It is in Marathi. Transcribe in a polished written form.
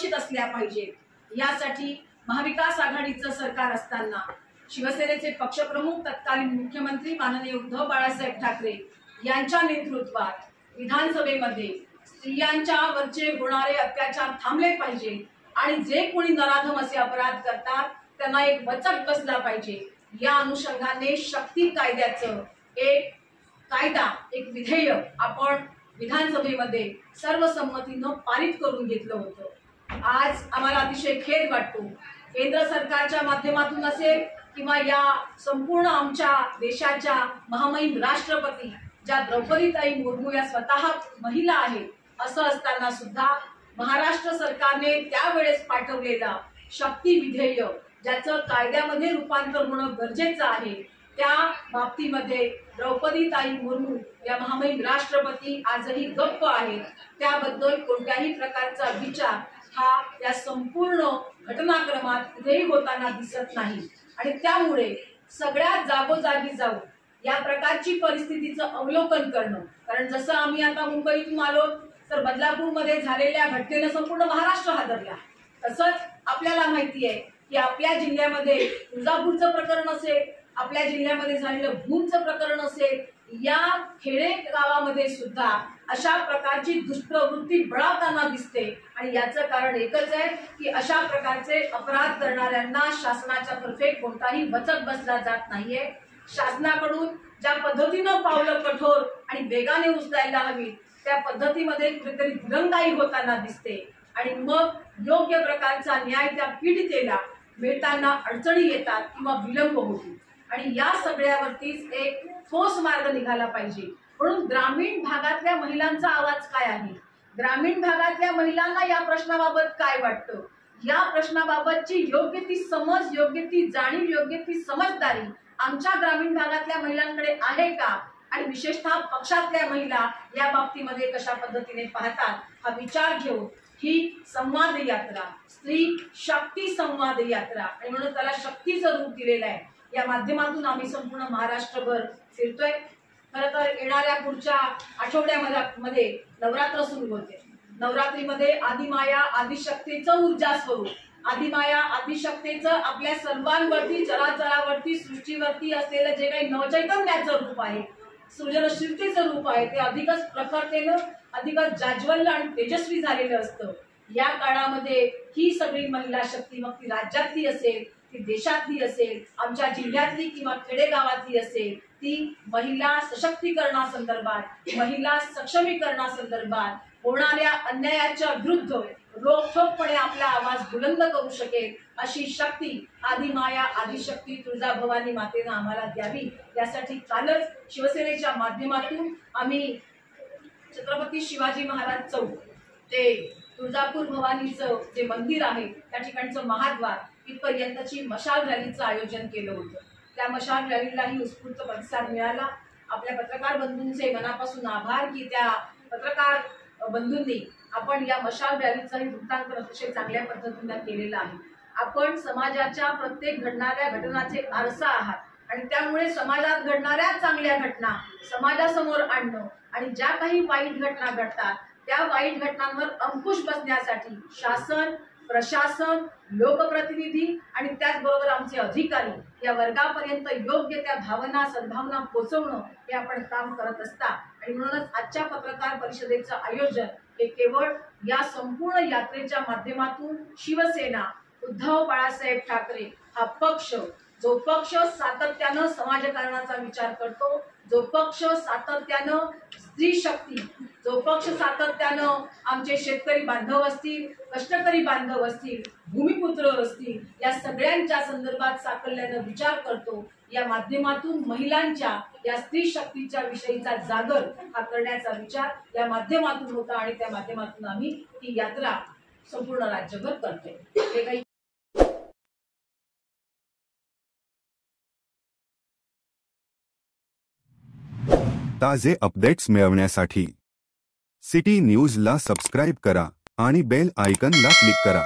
सुरक्षित असल्या पाहिजेत। यासाठी महाविकास आघाडीचं सरकार असताना शिवसेनेचे पक्षप्रमुख तत्कालीन मुख्यमंत्री माननीय उद्धव बाळासाहेब ठाकरे यांच्या नेतृत्वात विधानसभेमध्ये स्त्रियांच्या वरचे होणारे अत्याचार थांबले पाहिजे आणि जे कोणी नराधम असे अपराध करतात त्यांना एक वचक बसला पाहिजे। या अनुषंगाने शक्ती कायद्याचं एक विधेयक आपण विधानसभेमध्ये सर्वसंमतीनं पारित करून घेतलं होतं। आज आम्हाला अतिशय खेद वाटतो, केंद्र सरकारच्या माध्यमातून असेल किंवा या संपूर्ण आमच्या देशाच्या महामहिम राष्ट्रपती ज्या द्रौपदीताई मुर्मू या स्वतः महिला आहेत, असं असताना सुद्धा महाराष्ट्र सरकारने त्यावेळेस पाठवलेला शक्ती विधेयक ज्याचं कायद्यामध्ये रूपांतर होणं गरजेचं आहे, त्या बाबतीमध्ये द्रौपदीताई मुर्मू या महामहिम राष्ट्रपती आजही गप्प आहेत। त्याबद्दल कोणत्याही प्रकारचा विचार हा या संपूर्ण घटनाक्रमात कुठेही होताना दिसत नाही आणि त्यामुळे सगळ्या जागोजागी जाऊन या प्रकारची परिस्थितीचं अवलोकन करणं, कारण जसं आम्ही आता मुंबईतून आलो तर बदलापूरमध्ये झालेल्या घटनेनं संपूर्ण महाराष्ट्र हादरला, तसंच आपल्याला माहिती आहे की आपल्या जिल्ह्यामध्ये तुळजापूरचं प्रकरण असेल, आपल्या जिल्ह्यामध्ये झालेलं भूमचं प्रकरण असेल, या खेडे गावामध्ये सुद्धा अशा प्रकारची दुष्प्रवृत्ती बळावताना दिसते आणि याचं कारण एकच आहे की अशा प्रकारचे अपराध करणाऱ्यांना शासनाच्या तर्फे कोणताही वचक बसला जात नाहीये। शासनाकडून ज्या पद्धतीनं पावलं कठोर आणि वेगाने उचलायला हवी त्या पद्धतीमध्ये कुठेतरी दिरंगाई होताना दिसते आणि मग योग्य प्रकारचा न्याय त्या पीडितेला मिळताना अडचणी येतात किंवा विलंब होतो आणि या सगळ्यावरतीच एक ठोस मार्ग निघाला पाहिजे। म्हणून ग्रामीण भागातल्या महिलांचा आवाज काय आहे, ग्रामीण भागातल्या महिलांना या प्रश्नाबाबत काय वाटतं, या प्रश्नाबाबतची योग्य ती समज, योग्य ती जाणीव, योग्य ती समजदारी आमच्या ग्रामीण भागातल्या महिलांकडे आहे का आणि विशेषतः पक्षातल्या महिला या बाबतीमध्ये कशा पद्धतीने पाहतात हा विचार घेऊन ही संवाद यात्रा, स्त्री शक्ती संवाद यात्रा आणि म्हणून त्याला शक्तीचं रूप दिलेलं आहे, या माध्यमातून आम्ही संपूर्ण महाराष्ट्रभर फिरतोय। खरं तर येणाऱ्या पुढच्या आठवड्यामध्ये नवरात्र सुरू होते। नवरात्रीमध्ये आदिमाया आदिशक्तीचं ऊर्जा स्वरूप, आदिमाया आदिशक्तीचं आपल्या सर्वांवरती, चराचरावरती, सृष्टीवरती असलेलं जे काही नवचैतन्याचं रूप आहे, सृजनशीलतेचं रूप आहे, ते अधिकच प्रखरतेनं, अधिकच जाज्वल्य आणि तेजस्वी झालेलं असतं। या काळामध्ये ही सगळी महिला शक्ती, मग ती राज्यातली असेल, ती देशातली असेल, आमच्या जिल्ह्यातली किंवा खेडेगावातली असेल, ती महिला सशक्तीकरणासंदर्भात, महिला सक्षमीकरणासंदर्भात होणाऱ्या अन्यायाच्या विरुद्ध रोखठोकपणे आपला आवाज बुलंद करू शकेल अशी शक्ती आदिमाया आदिशक्ती तुळजाभवानी मातेनं आम्हाला द्यावी। यासाठी कालच शिवसेनेच्या माध्यमातून आम्ही छत्रपती शिवाजी महाराज चौक ते तुळजापूर भवानीचं जे मंदिर आहे त्या ठिकाणचं महाद्वार इथपर्यंतची मशाल रॅलीचं आयोजन केलं होतं। त्या मशाल रॅलीलाही उत्स्फूर्त प्रतिसाद मिळाला। आपल्या पत्रकार बंधूंचे मनापासून आभार की त्या पत्रकार बंधूंनी आपण या मशाल रॅलीचंही वृत्तांकन अतिशय चांगल्या पद्धतीने केलेलं आहे। आपण समाजाच्या प्रत्येक घडणाऱ्या घटनाचे आरसा आहात आणि त्यामुळे समाजात घडणाऱ्या चांगल्या घटना समाजासमोर आणणं आणि ज्या काही वाईट घटना घडतात त्या वाईट घटनांवर अंकुश बसण्यासाठी शासन, प्रशासन, लोकप्रतिनिधी आणि त्याचबरोबर आमचे अधिकारी या वर्गापर्यंत योग्य त्या भावना, सद्भावना पोहोचवणं हे आपण काम करत असता आणि म्हणूनच आजच्या पत्रकार परिषदेचं आयोजन हे केवळ या संपूर्ण यात्रेच्या माध्यमातून शिवसेना, उद्धव बाळासाहेब ठाकरे हा पक्ष, जो पक्ष सातत्यानं समाजकारणाचा विचार करतो, जो पक्ष सातत्यानं स्त्री शक्ती, जो पक्ष सातत्यानं आमचे शेतकरी बांधव असतील, कष्टकरी बांधव असतील, भूमिपुत्र असतील, या सगळ्यांच्या संदर्भात साकल्यानं विचार करतो, या माध्यमातून महिलांच्या या स्त्री शक्तीच्या विषयीचा जागर हा करण्याचा विचार या माध्यमातून होता आणि त्या माध्यमातून आम्ही ही यात्रा संपूर्ण राज्यभर करतोय। ताजे अपडेट्स मिळवण्यासाठी सिटी न्यूजला सबस्क्राइब करा आणि बेल आयकॉनला क्लिक करा।